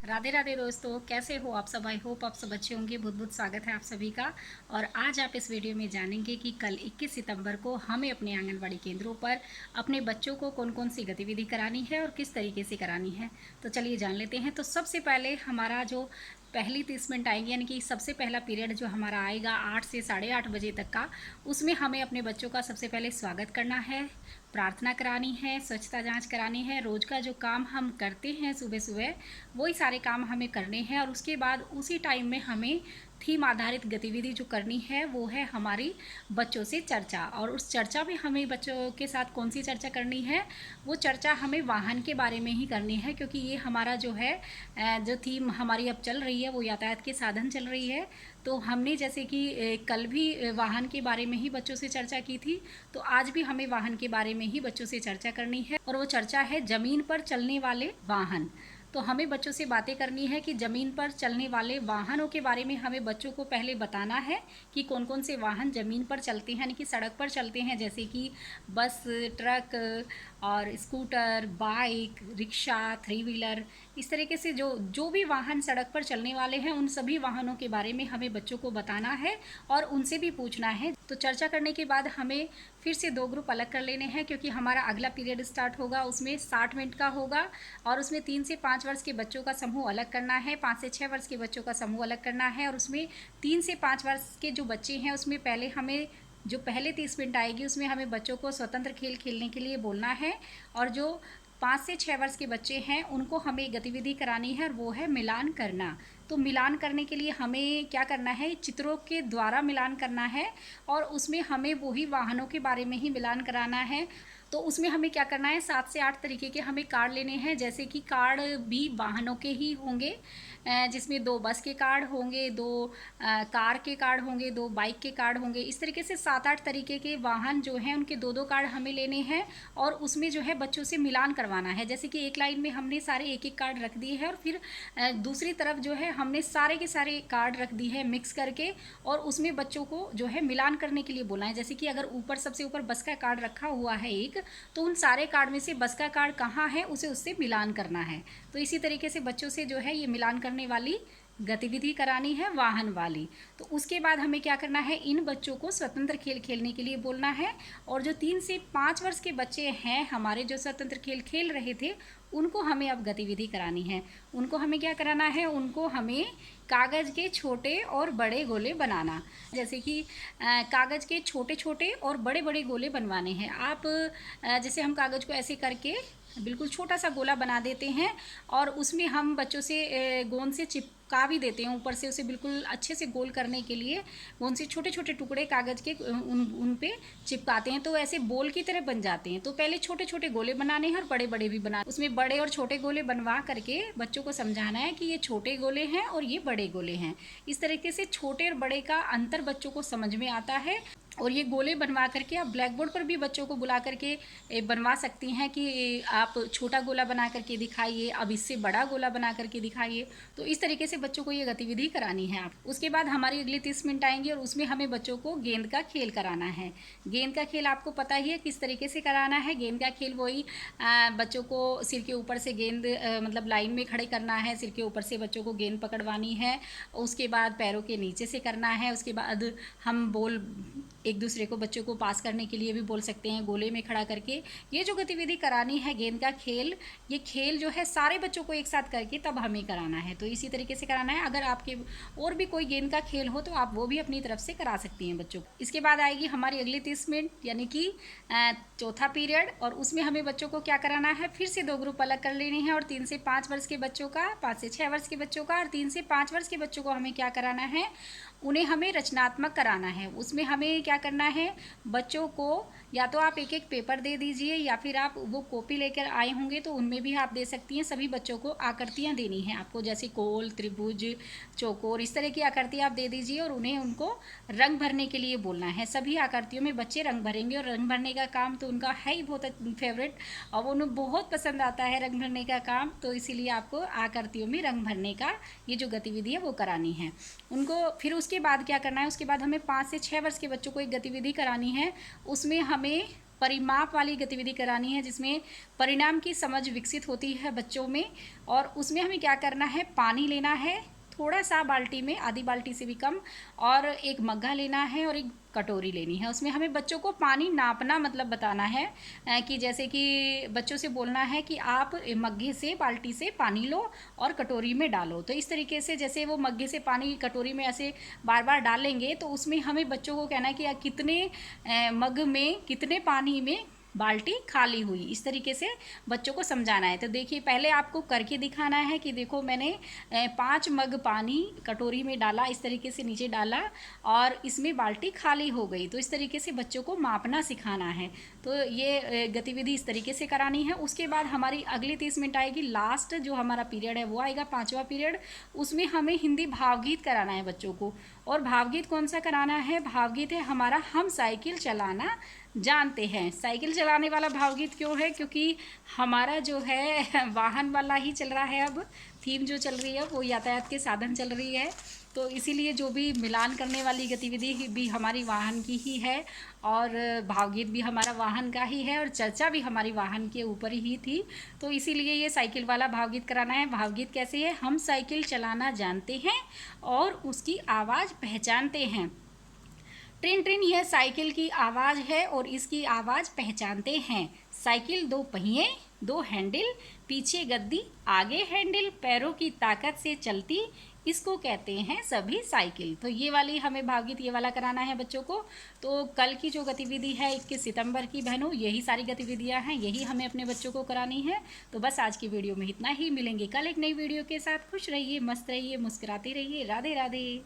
राधे राधे दोस्तों, कैसे हो आप सब। आई होप आप सब अच्छे होंगे। बहुत बहुत स्वागत है आप सभी का। और आज आप इस वीडियो में जानेंगे कि कल 21 सितंबर को हमें अपने आंगनबाड़ी केंद्रों पर अपने बच्चों को कौन कौन सी गतिविधि करानी है और किस तरीके से करानी है। तो चलिए जान लेते हैं। तो सबसे पहले हमारा जो पहली 30 मिनट आएंगे, यानी कि सबसे पहला पीरियड जो हमारा आएगा 8 से 8:30 बजे तक का, उसमें हमें अपने बच्चों का सबसे पहले स्वागत करना है, प्रार्थना करानी है, स्वच्छता जांच करानी है। रोज़ का जो काम हम करते हैं सुबह सुबह, वही सारे काम हमें करने हैं। और उसके बाद उसी टाइम में हमें थीम आधारित गतिविधि जो करनी है वो है हमारी बच्चों से चर्चा। और उस चर्चा में हमें बच्चों के साथ कौन सी चर्चा करनी है, वो चर्चा हमें वाहन के बारे में ही करनी है, क्योंकि ये हमारा जो है जो थीम हमारी अब चल रही है वो यातायात के साधन चल रही है। तो हमने जैसे कि कल भी वाहन के बारे में ही बच्चों से चर्चा की थी, तो आज भी हमें वाहन के बारे में ही बच्चों से चर्चा करनी है। और वो चर्चा है ज़मीन पर चलने वाले वाहन। तो हमें बच्चों से बातें करनी है कि ज़मीन पर चलने वाले वाहनों के बारे में हमें बच्चों को पहले बताना है कि कौन कौन से वाहन ज़मीन पर चलते हैं, यानी कि सड़क पर चलते हैं, जैसे कि बस, ट्रक और scooter, bike, rickshaw, three wheeler. इस तरीके से जो जो भी वाहन सड़क पर चलने वाले हैं, उन सभी वाहनों के बारे में हमें बच्चों को बताना है और उनसे भी पूछना है। तो चर्चा करने के बाद हमें फिर से 2 ग्रुप अलग कर लेने हैं, क्योंकि हमारा अगला पीरियड स्टार्ट होगा, उसमें 60 मिनट का होगा। और उसमें 3 से 5 वर्ष के बच्चों का समूह अलग करना है, 5 से 6 वर्ष के बच्चों का समूह अलग करना है। और उसमें 3 से 5 वर्ष के जो बच्चे हैं, उसमें पहले हमें जो पहले 30 मिनट आएगी उसमें हमें बच्चों को स्वतंत्र खेल खेलने के लिए बोलना है। और जो 5 से 6 वर्ष के बच्चे हैं उनको हमें गतिविधि करानी है, और वो है मिलान करना। तो मिलान करने के लिए हमें क्या करना है, चित्रों के द्वारा मिलान करना है। और उसमें हमें वही वाहनों के बारे में ही मिलान कराना है। तो उसमें हमें क्या करना है, 7 से 8 तरीके के हमें कार्ड लेने हैं। जैसे कि कार्ड भी वाहनों के ही होंगे, जिसमें 2 बस के कार्ड होंगे, 2 कार के कार्ड होंगे, 2 बाइक के कार्ड होंगे। इस तरीके से 7-8 तरीके के वाहन जो हैं उनके 2-2 कार्ड हमें लेने हैं। और उसमें जो है बच्चों से मिलान करवाना है। जैसे कि एक लाइन में हमने सारे एक-एक कार्ड रख दिए हैं, और फिर दूसरी तरफ जो है हमने सारे के सारे कार्ड रख दिए हैं मिक्स करके। और उसमें बच्चों को जो है मिलान करने के लिए बोलना है। जैसे कि अगर ऊपर सबसे ऊपर बस का कार्ड रखा हुआ है एक, तो उन सारे कार्ड में से बस का कार्ड कहाँ है उसे उससे मिलान करना है। तो इसी तरीके से बच्चों से जो है ये मिलान करने वाली गतिविधि करानी है, वाहन वाली। तो उसके बाद हमें क्या करना है, इन बच्चों को स्वतंत्र खेल खेलने के लिए बोलना है। और जो 3 से 5 वर्ष के बच्चे हैं हमारे, जो स्वतंत्र खेल खेल रहे थे, उनको हमें अब गतिविधि करानी है। उनको हमें क्या कराना है, उनको हमें कागज़ के छोटे और बड़े गोले बनाना। जैसे कि कागज़ के छोटे छोटे और बड़े बड़े गोले बनवाने हैं। आप जैसे हम कागज़ को ऐसे करके बिल्कुल छोटा सा गोला बना देते हैं, और उसमें हम बच्चों से गोंद से चिपका भी देते हैं ऊपर से, उसे बिल्कुल अच्छे से गोल करने के लिए गोंद से छोटे छोटे टुकड़े कागज़ के उन पे चिपकाते हैं, तो ऐसे बोल की तरह बन जाते हैं। तो पहले छोटे छोटे गोले बनाने हैं और बड़े बड़े भी बना, उसमें बड़े और छोटे गोले बनवा करके बच्चों को समझाना है कि ये छोटे गोले हैं और ये बड़े गोले हैं। इस तरीके से छोटे और बड़े का अंतर बच्चों को समझ में आता है। और ये गोले बनवा करके आप ब्लैक बोर्ड पर भी बच्चों को बुला करके बनवा सकती हैं कि आप छोटा गोला बना करके दिखाइए, अब इससे बड़ा गोला बना करके दिखाइए। तो इस तरीके से बच्चों को ये गतिविधि करानी है आप। उसके बाद हमारी अगली 30 मिनट आएंगी, और उसमें हमें बच्चों को गेंद का खेल कराना है। गेंद का खेल आपको पता ही है किस तरीके से कराना है। गेंद का खेल वही बच्चों को सिर के ऊपर से गेंद मतलब लाइन में खड़े करना है, सिर के ऊपर से बच्चों को गेंद पकड़वानी है। उसके बाद पैरों के नीचे से करना है। उसके बाद हम बॉल एक दूसरे को, बच्चों को पास करने के लिए भी बोल सकते हैं, गोले में खड़ा करके। ये जो गतिविधि करानी है गेंद का खेल, ये खेल जो है सारे बच्चों को एक साथ करके तब हमें कराना है। तो इसी तरीके से कराना है। अगर आपके और भी कोई गेंद का खेल हो तो आप वो भी अपनी तरफ से करा सकती हैं बच्चों को। इसके बाद आएगी हमारी अगली 30 मिनट, यानी कि चौथा पीरियड। और उसमें हमें बच्चों को क्या कराना है, फिर से 2 ग्रुप अलग कर लेने हैं। और 3 से 5 वर्ष के बच्चों का, 5 से 6 वर्ष के बच्चों का, और 3 से 5 वर्ष के बच्चों को हमें क्या कराना है, उन्हें हमें रचनात्मक कराना है। उसमें हमें क्या करना है, बच्चों को या तो आप एक एक पेपर दे दीजिए, या फिर आप वो कॉपी लेकर आए होंगे तो उनमें भी आप दे सकती हैं। सभी बच्चों को आकृतियाँ देनी हैं आपको, जैसे गोल, त्रिभुज, चौकोर, इस तरह की आकृतियाँ आप दे दीजिए। और उन्हें उनको रंग भरने के लिए बोलना है। सभी आकृतियों में बच्चे रंग भरेंगे, और रंग भरने का काम तो उनका है ही बहुत फेवरेट, और उन्हें बहुत पसंद आता है रंग भरने का काम। तो इसीलिए आपको आकृतियों में रंग भरने का ये जो गतिविधि है वो करानी है उनको। फिर उसके बाद क्या करना है, उसके बाद हमें 5 से 6 वर्ष के बच्चों को एक गतिविधि करानी है। उसमें हमें परिमाप वाली गतिविधि करानी है, जिसमें परिणाम की समझ विकसित होती है बच्चों में। और उसमें हमें क्या करना है, पानी लेना है थोड़ा सा बाल्टी में, आधी बाल्टी से भी कम, और एक मग्गा लेना है और एक कटोरी लेनी है। उसमें हमें बच्चों को पानी नापना मतलब बताना है कि जैसे कि बच्चों से बोलना है कि आप मग्गे से, बाल्टी से पानी लो और कटोरी में डालो। तो इस तरीके से जैसे वो मग्गे से पानी कटोरी में ऐसे बार बार डालेंगे, तो उसमें हमें बच्चों को कहना है कि कितने मग में, कितने पानी में बाल्टी खाली हुई। इस तरीके से बच्चों को समझाना है। तो देखिए, पहले आपको करके दिखाना है कि देखो मैंने 5 मग पानी कटोरी में डाला, इस तरीके से नीचे डाला और इसमें बाल्टी खाली हो गई। तो इस तरीके से बच्चों को मापना सिखाना है। तो ये गतिविधि इस तरीके से करानी है। उसके बाद हमारी अगली 30 मिनट आएगी, लास्ट जो हमारा पीरियड है वो आएगा 5वां पीरियड। उसमें हमें हिंदी भावगीत कराना है बच्चों को। और भावगीत कौन सा कराना है, भावगीत है हमारा हम साइकिल चलाना जानते हैं। साइकिल चलाने वाला भावगीत क्यों है, क्योंकि हमारा जो है वाहन वाला ही चल रहा है। अब थीम जो चल रही है वो यातायात के साधन चल रही है, तो इसीलिए जो भी मिलान करने वाली गतिविधि भी हमारी वाहन की ही है, और भावगीत भी हमारा वाहन का ही है, और चर्चा भी हमारी वाहन के ऊपर ही थी। तो इसीलिए ये साइकिल वाला भावगीत कराना है। भावगीत कैसे है, हम साइकिल चलाना जानते हैं और उसकी आवाज़ पहचानते हैं। ट्रिन ट्रिन यह साइकिल की आवाज़ है और इसकी आवाज़ पहचानते हैं। साइकिल 2 पहिए, 2 हैंडल, पीछे गद्दी, आगे हैंडल, पैरों की ताकत से चलती, इसको कहते हैं सभी साइकिल। तो ये वाली हमें भावगीत ये वाला कराना है बच्चों को। तो कल की जो गतिविधि है 21 सितंबर की बहनों, यही सारी गतिविधियां हैं, यही हमें अपने बच्चों को करानी है। तो बस आज की वीडियो में इतना ही। मिलेंगे कल एक नई वीडियो के साथ। खुश रहिए, मस्त रहिए, मुस्कुराते रहिए। राधे राधे।